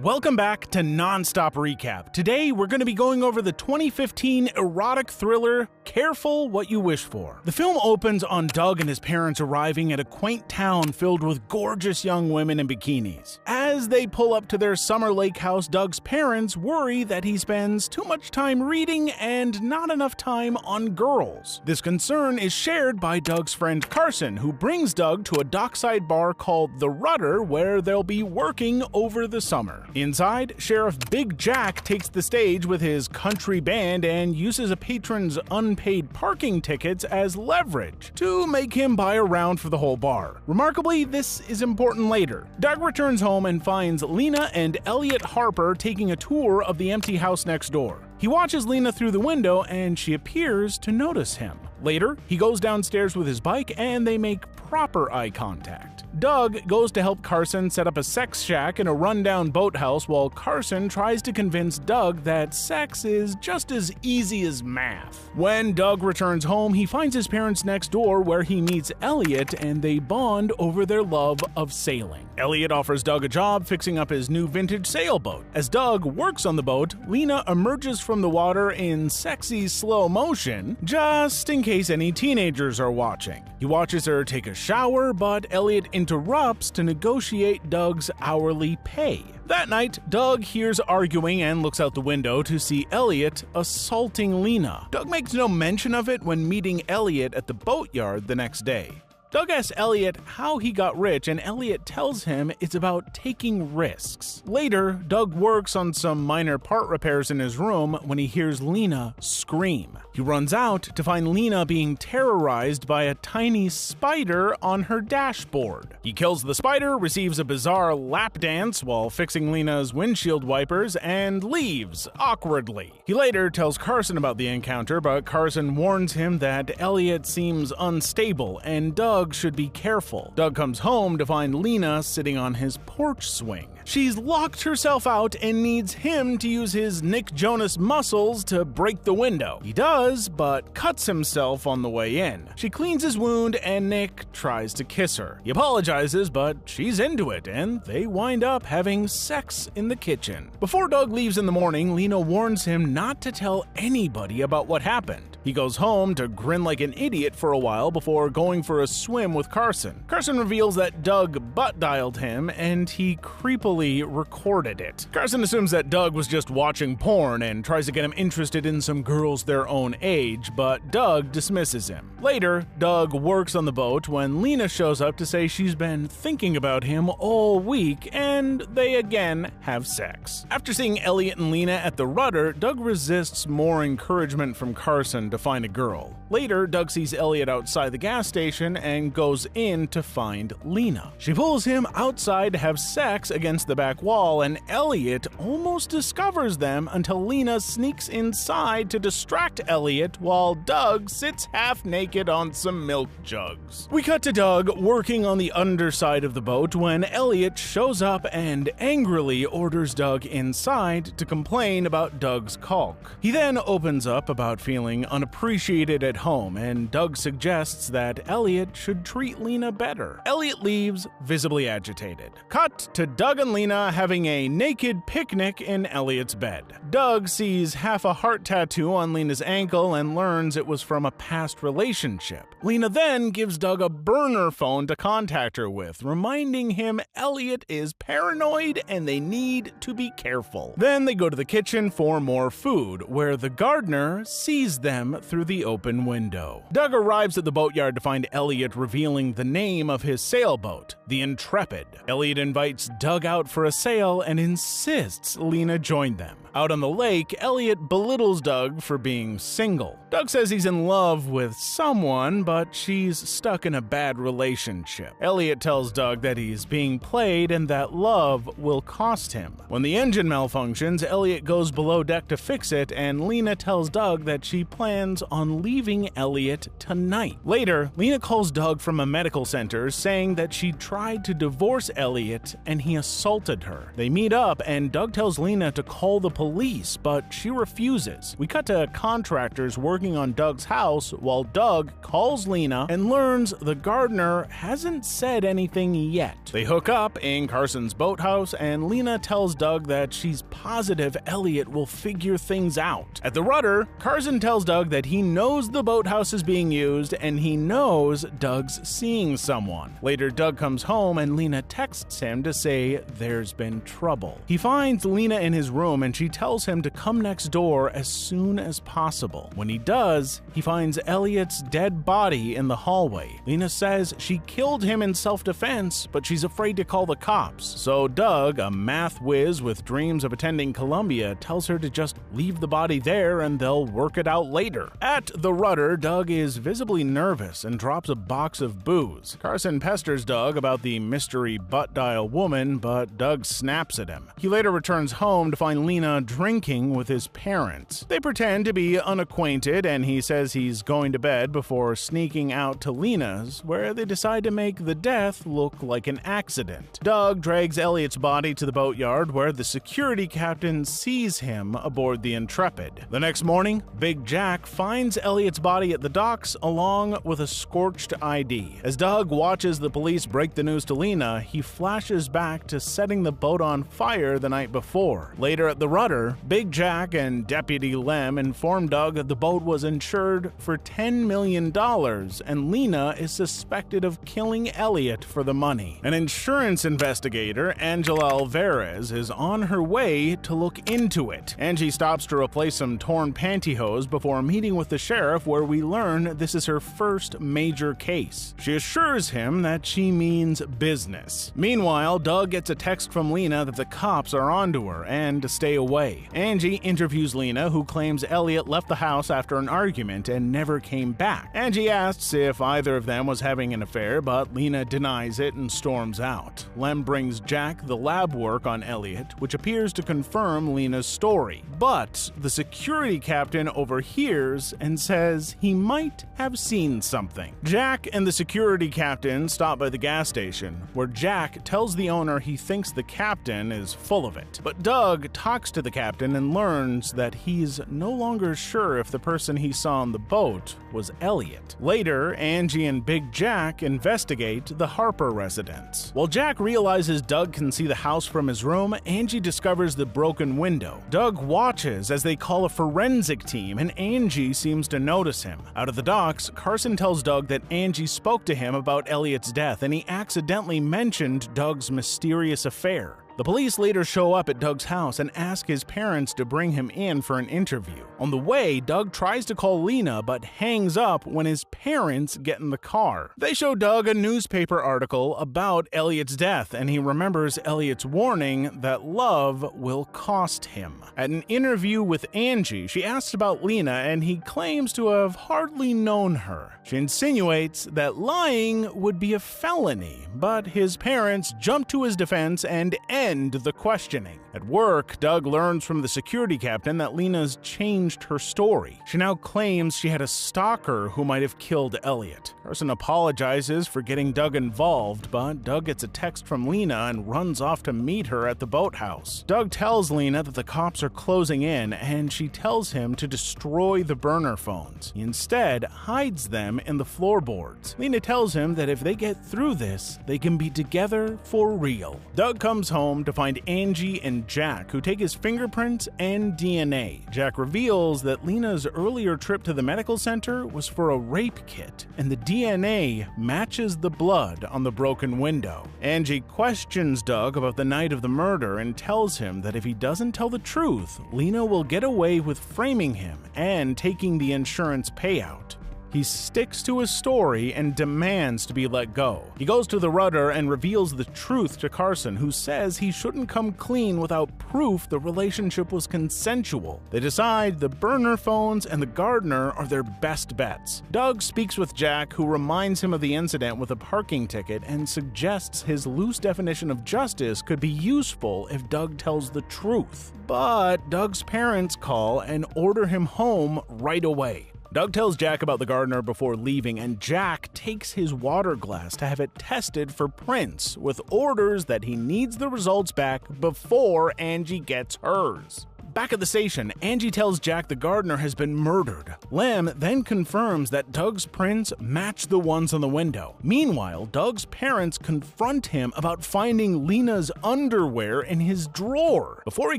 Welcome back to Nonstop Recap. Today, we're going to be going over the 2015 erotic thriller, Careful What You Wish For. The film opens on Doug and his parents arriving at a quaint town filled with gorgeous young women in bikinis. As they pull up to their summer lake house, Doug's parents worry that he spends too much time reading and not enough time on girls. This concern is shared by Doug's friend Carson, who brings Doug to a dockside bar called The Rudder, where they'll be working over the summer. Inside, Sheriff Big Jack takes the stage with his country band and uses a patron's unpaid parking tickets as leverage to make him buy a round for the whole bar. Remarkably, this is important later. Doug returns home and finds Lena and Elliot Harper taking a tour of the empty house next door. He watches Lena through the window and she appears to notice him. Later, he goes downstairs with his bike and they make proper eye contact. Doug goes to help Carson set up a sex shack in a rundown boathouse while Carson tries to convince Doug that sex is just as easy as math. When Doug returns home, he finds his parents next door where he meets Elliot and they bond over their love of sailing. Elliot offers Doug a job fixing up his new vintage sailboat. As Doug works on the boat, Lena emerges from the water in sexy slow motion, just in case any teenagers are watching. He watches her take a shower, but Elliot interrupts to negotiate Doug's hourly pay. That night, Doug hears arguing and looks out the window to see Elliot assaulting Lena. Doug makes no mention of it when meeting Elliot at the boatyard the next day. Doug asks Elliot how he got rich, and Elliot tells him it's about taking risks. Later, Doug works on some minor part repairs in his room when he hears Lena scream. He runs out to find Lena being terrorized by a tiny spider on her dashboard. He kills the spider, receives a bizarre lap dance while fixing Lena's windshield wipers, and leaves awkwardly. He later tells Carson about the encounter, but Carson warns him that Elliot seems unstable and Doug should be careful. Doug comes home to find Lena sitting on his porch swing. She's locked herself out and needs him to use his Nick Jonas muscles to break the window. He does, but cuts himself on the way in. She cleans his wound and Nick tries to kiss her. He apologizes, but she's into it, and they wind up having sex in the kitchen. Before Doug leaves in the morning, Lena warns him not to tell anybody about what happened. He goes home to grin like an idiot for a while before going for a swim with Carson. Carson reveals that Doug butt-dialed him, and he creepily recorded it. Carson assumes that Doug was just watching porn and tries to get him interested in some girls their own age, but Doug dismisses him. Later, Doug works on the boat when Lena shows up to say she's been thinking about him all week, and they again have sex. After seeing Elliot and Lena at the Rudder, Doug resists more encouragement from Carson to find a girl. Later, Doug sees Elliot outside the gas station and goes in to find Lena. She pulls him outside to have sex against the back wall, and Elliot almost discovers them until Lena sneaks inside to distract Elliot while Doug sits half naked on some milk jugs. We cut to Doug working on the underside of the boat when Elliot shows up and angrily orders Doug inside to complain about Doug's caulk. He then opens up about feeling unappreciated at home, and Doug suggests that Elliot should treat Lena better. Elliot leaves, visibly agitated. Cut to Doug and Lena having a naked picnic in Elliot's bed. Doug sees half a heart tattoo on Lena's ankle and learns it was from a past relationship. Lena then gives Doug a burner phone to contact her with, reminding him Elliot is paranoid and they need to be careful. Then they go to the kitchen for more food, where the gardener sees them through the open window. Doug arrives at the boatyard to find Elliot revealing the name of his sailboat, the Intrepid. Elliot invites Doug out for a sail and insists Lena join them. Out on the lake, Elliot belittles Doug for being single. Doug says he's in love with someone, but she's stuck in a bad relationship. Elliot tells Doug that he's being played and that love will cost him. When the engine malfunctions, Elliot goes below deck to fix it, and Lena tells Doug that she plans plans on leaving Elliot tonight. Later, Lena calls Doug from a medical center saying that she tried to divorce Elliot and he assaulted her. They meet up and Doug tells Lena to call the police, but she refuses. We cut to contractors working on Doug's house while Doug calls Lena and learns the gardener hasn't said anything yet. They hook up in Carson's boathouse and Lena tells Doug that she's positive Elliot will figure things out. At the rudder, Carson tells Doug that he knows the boathouse is being used and he knows Doug's seeing someone. Later, Doug comes home and Lena texts him to say there's been trouble. He finds Lena in his room and she tells him to come next door as soon as possible. When he does, he finds Elliot's dead body in the hallway. Lena says she killed him in self-defense, but she's afraid to call the cops. So Doug, a math whiz with dreams of attending Columbia, tells her to just leave the body there and they'll work it out later. At the rudder, Doug is visibly nervous and drops a box of booze. Carson pesters Doug about the mystery butt dial woman, but Doug snaps at him. He later returns home to find Lena drinking with his parents. They pretend to be unacquainted and he says he's going to bed before sneaking out to Lena's, where they decide to make the death look like an accident. Doug drags Elliot's body to the boatyard where the security captain sees him aboard the Intrepid. The next morning, Big Jack finds Elliot's body at the docks along with a scorched ID. As Doug watches the police break the news to Lena, he flashes back to setting the boat on fire the night before. Later at the rudder, Big Jack and Deputy Lem inform Doug that the boat was insured for $10 million and Lena is suspected of killing Elliot for the money. An insurance investigator, Angela Alvarez, is on her way to look into it. Angie stops to replace some torn pantyhose before meeting with the sheriff, where we learn this is her first major case. She assures him that she means business. Meanwhile, Doug gets a text from Lena that the cops are onto her and to stay away. Angie interviews Lena, who claims Elliot left the house after an argument and never came back. Angie asks if either of them was having an affair, but Lena denies it and storms out. Lem brings Jack the lab work on Elliot, which appears to confirm Lena's story. But the security captain overhears and says he might have seen something. Jack and the security captain stop by the gas station, where Jack tells the owner he thinks the captain is full of it. But Doug talks to the captain and learns that he's no longer sure if the person he saw on the boat was Elliot. Later, Angie and Big Jack investigate the Harper residence. While Jack realizes Doug can see the house from his room, Angie discovers the broken window. Doug watches as they call a forensic team and Angie seems to notice him. Out of the docks, Carson tells Doug that Angie spoke to him about Elliot's death and he accidentally mentioned Doug's mysterious affair. The police later show up at Doug's house and ask his parents to bring him in for an interview. On the way, Doug tries to call Lena but hangs up when his parents get in the car. They show Doug a newspaper article about Elliot's death and he remembers Elliot's warning that love will cost him. At an interview with Angie, she asks about Lena and he claims to have hardly known her. She insinuates that lying would be a felony, but his parents jump to his defense and end the questioning. At work, Doug learns from the security captain that Lena's changed her story. She now claims she had a stalker who might have killed Elliot. Carson apologizes for getting Doug involved, but Doug gets a text from Lena and runs off to meet her at the boathouse. Doug tells Lena that the cops are closing in and she tells him to destroy the burner phones. He instead hides them in the floorboards. Lena tells him that if they get through this, they can be together for real. Doug comes home to find Angie and Jack, who take his fingerprints and DNA. Jack reveals that Lena's earlier trip to the medical center was for a rape kit, and the DNA matches the blood on the broken window. Angie questions Doug about the night of the murder and tells him that if he doesn't tell the truth, Lena will get away with framing him and taking the insurance payout. He sticks to his story and demands to be let go. He goes to the rudder and reveals the truth to Carson, who says he shouldn't come clean without proof the relationship was consensual. They decide the burner phones and the gardener are their best bets. Doug speaks with Jack, who reminds him of the incident with a parking ticket and suggests his loose definition of justice could be useful if Doug tells the truth. But Doug's parents call and order him home right away. Doug tells Jack about the gardener before leaving, and Jack takes his water glass to have it tested for prints, with orders that he needs the results back before Angie gets hers. Back at the station, Angie tells Jack the gardener has been murdered. Lem then confirms that Doug's prints match the ones on the window. Meanwhile, Doug's parents confront him about finding Lena's underwear in his drawer. Before he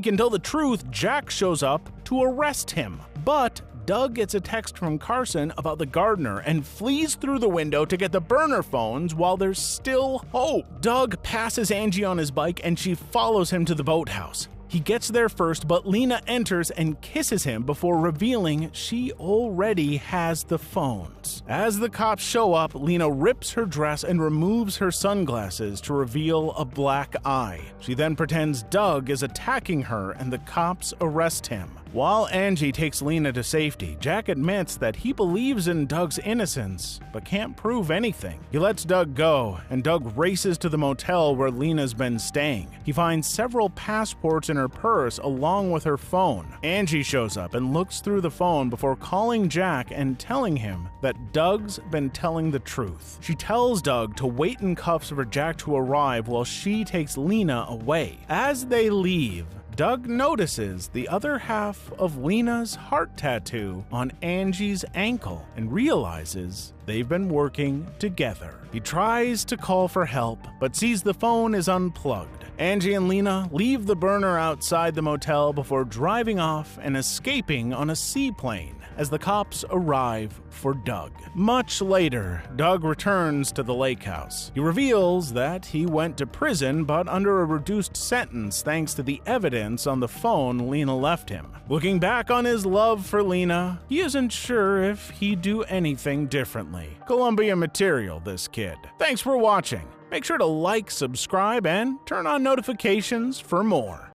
can tell the truth, Jack shows up to arrest him. But Doug gets a text from Carson about the gardener and flees through the window to get the burner phones while there's still hope. Doug passes Angie on his bike and she follows him to the boathouse. He gets there first, but Lena enters and kisses him before revealing she already has the phones. As the cops show up, Lena rips her dress and removes her sunglasses to reveal a black eye. She then pretends Doug is attacking her and the cops arrest him. While Angie takes Lena to safety, Jack admits that he believes in Doug's innocence, but can't prove anything. He lets Doug go, and Doug races to the motel where Lena's been staying. He finds several passports in her purse along with her phone. Angie shows up and looks through the phone before calling Jack and telling him that Doug's been telling the truth. She tells Doug to wait in cuffs for Jack to arrive while she takes Lena away. As they leave, Doug notices the other half of Lena's heart tattoo on Angie's ankle and realizes they've been working together. He tries to call for help, but sees the phone is unplugged. Angie and Lena leave the burner outside the motel before driving off and escaping on a seaplane as the cops arrive for Doug. Much later, Doug returns to the lake house. He reveals that he went to prison but under a reduced sentence thanks to the evidence on the phone Lena left him. Looking back on his love for Lena, he isn't sure if he'd do anything differently. Columbia material, this kid. Thanks for watching. Make sure to like, subscribe, and turn on notifications for more.